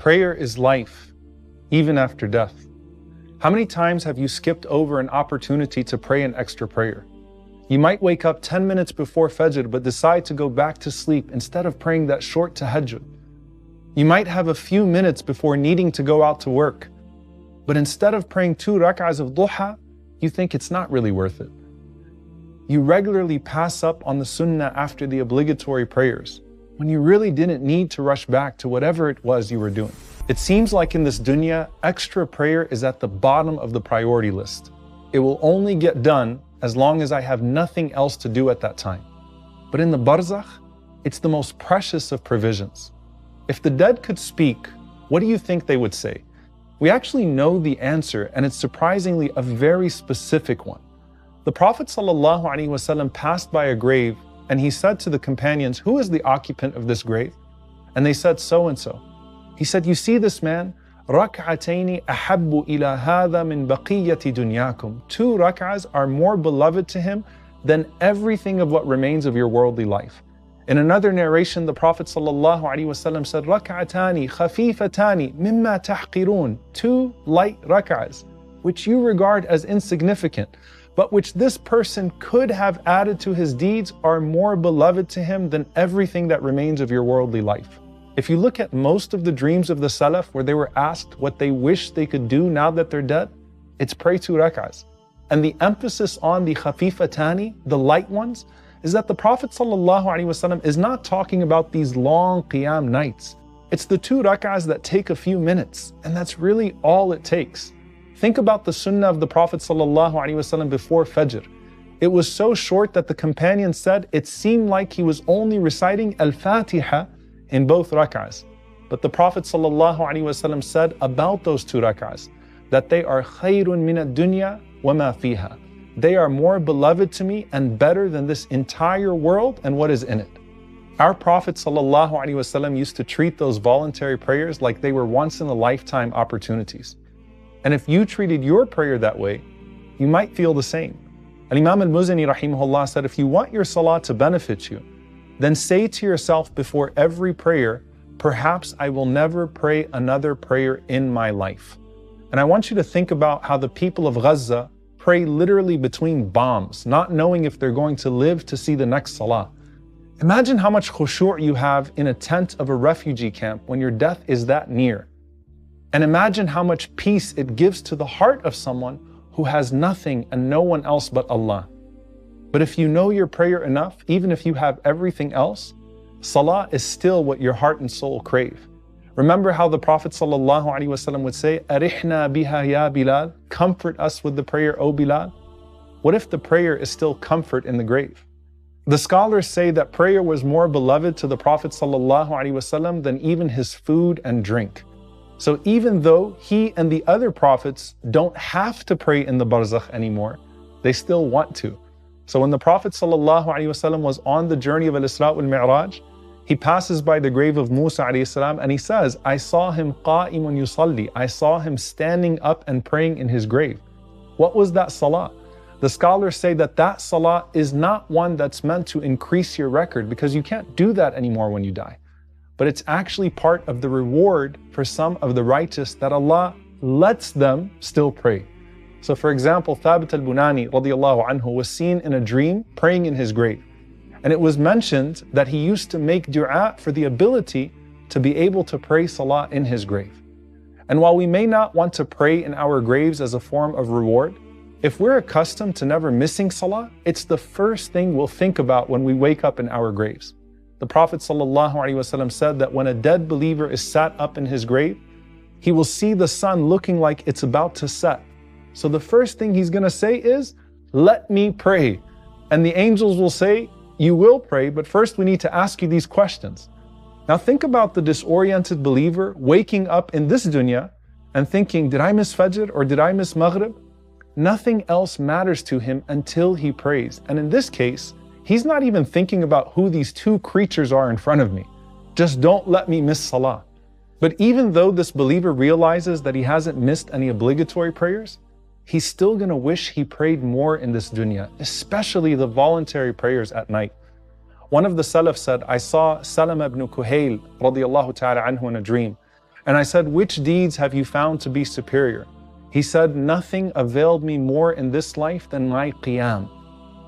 Prayer is life, even after death. How many times have you skipped over an opportunity to pray an extra prayer? You might wake up 10 minutes before Fajr but decide to go back to sleep instead of praying that short tahajjud. You might have a few minutes before needing to go out to work, but instead of praying 2 rak'ahs of duha, you think it's not really worth it. You regularly pass up on the sunnah after the obligatory prayers, when you really didn't need to rush back to whatever it was you were doing. It seems like in this dunya, extra prayer is at the bottom of the priority list. It will only get done as long as I have nothing else to do at that time. But in the barzakh, it's the most precious of provisions. If the dead could speak, what do you think they would say? We actually know the answer, and it's surprisingly a very specific one. The Prophet ﷺ passed by a grave and he said to the companions, "Who is the occupant of this grave?" And they said, "So and so." He said, "You see this man? رَكْعَتَيْنِ أَحَبُّ إِلَى هَذَا مِنْ بَقِيَّةِ دُنْيَاكُمْ 2 rak'ahs are more beloved to him than everything of what remains of your worldly life." In another narration, the Prophet ﷺ said, رَكْعَتَانِ خَفِيفَتَانِ مِمَّا تَحْقِرُونَ 2 light rak'ahs, which you regard as insignificant, but which this person could have added to his deeds, are more beloved to him than everything that remains of your worldly life. If you look at most of the dreams of the Salaf where they were asked what they wish they could do now that they're dead, it's pray 2 rak'ahs. And the emphasis on the khafifatani, the light ones, is that the Prophet ﷺ is not talking about these long qiyam nights. It's the 2 rak'ahs that take a few minutes, and that's really all it takes. Think about the sunnah of the Prophet ﷺ before Fajr. It was so short that the companion said it seemed like he was only reciting Al-Fatiha in both rak'ahs. But the Prophet ﷺ said about those 2 rak'ahs that they are Khairun min ad-dunya wa ma fiha. They are more beloved to me and better than this entire world and what is in it. Our Prophet ﷺ used to treat those voluntary prayers like they were once in a lifetime opportunities. And if you treated your prayer that way, you might feel the same. Al-Imam al-Muzani rahimahullah said, if you want your salah to benefit you, then say to yourself before every prayer, perhaps I will never pray another prayer in my life. And I want you to think about how the people of Gaza pray literally between bombs, not knowing if they're going to live to see the next salah. Imagine how much khushu' you have in a tent of a refugee camp when your death is that near. And imagine how much peace it gives to the heart of someone who has nothing and no one else but Allah. But if you know your prayer enough, even if you have everything else, salah is still what your heart and soul crave. Remember how the Prophet ﷺ would say, "Arihna biha ya Bilal," comfort us with the prayer, O Bilal. What if the prayer is still comfort in the grave? The scholars say that prayer was more beloved to the Prophet ﷺ than even his food and drink. So even though he and the other prophets don't have to pray in the barzakh anymore, they still want to. So when the Prophet ﷺ was on the journey of Al-Isra wal-Mi'raj, he passes by the grave of Musa alayhi salam and he says, I saw him qa'imun yusalli. I saw him standing up and praying in his grave. What was that salah? The scholars say that that salah is not one that's meant to increase your record, because you can't do that anymore when you die. But it's actually part of the reward for some of the righteous that Allah lets them still pray. So for example, Thabit al-Bunani radiyallahu anhu was seen in a dream praying in his grave. And it was mentioned that he used to make dua for the ability to be able to pray salah in his grave. And while we may not want to pray in our graves as a form of reward, if we're accustomed to never missing salah, it's the first thing we'll think about when we wake up in our graves. The Prophet ﷺ said that when a dead believer is sat up in his grave, he will see the sun looking like it's about to set. So the first thing he's going to say is, let me pray. And the angels will say, you will pray, but first we need to ask you these questions. Now think about the disoriented believer waking up in this dunya and thinking, did I miss Fajr or did I miss Maghrib? Nothing else matters to him until he prays. And in this case, he's not even thinking about who these two creatures are in front of me. Just don't let me miss salah. But even though this believer realizes that he hasn't missed any obligatory prayers, he's still going to wish he prayed more in this dunya, especially the voluntary prayers at night. One of the Salaf said, I saw Salama ibn Kuhayl radiyallahu ta'ala anhu in a dream. And I said, which deeds have you found to be superior? He said, nothing availed me more in this life than my qiyam.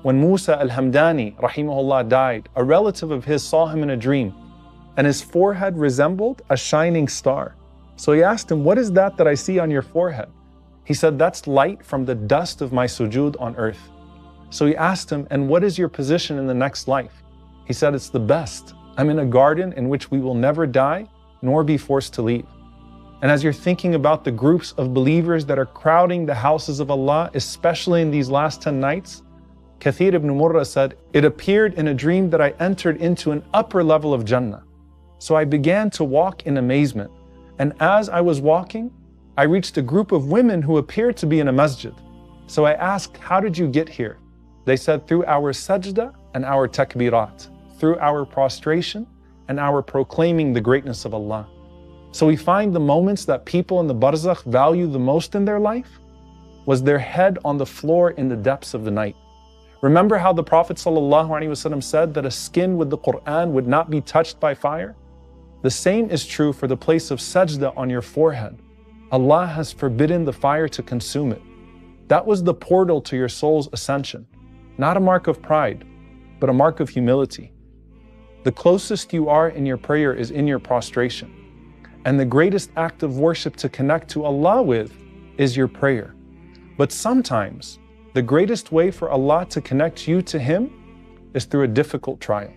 When Musa al-Hamdani, rahimahullah, died, a relative of his saw him in a dream, and his forehead resembled a shining star. So he asked him, what is that I see on your forehead? He said, that's light from the dust of my sujood on earth. So he asked him, and what is your position in the next life? He said, it's the best. I'm in a garden in which we will never die, nor be forced to leave. And as you're thinking about the groups of believers that are crowding the houses of Allah, especially in these last 10 nights, Kathir ibn Murrah said, it appeared in a dream that I entered into an upper level of Jannah. So I began to walk in amazement. And as I was walking, I reached a group of women who appeared to be in a masjid. So I asked, how did you get here? They said, through our sajda and our takbirat, through our prostration and our proclaiming the greatness of Allah. So we find the moments that people in the barzakh value the most in their life was their head on the floor in the depths of the night. Remember how the Prophet ﷺ said that a skin with the Quran would not be touched by fire? The same is true for the place of sajda on your forehead. Allah has forbidden the fire to consume it. That was the portal to your soul's ascension, not a mark of pride, but a mark of humility. The closest you are in your prayer is in your prostration. And the greatest act of worship to connect to Allah with is your prayer. But sometimes, the greatest way for Allah to connect you to Him is through a difficult trial.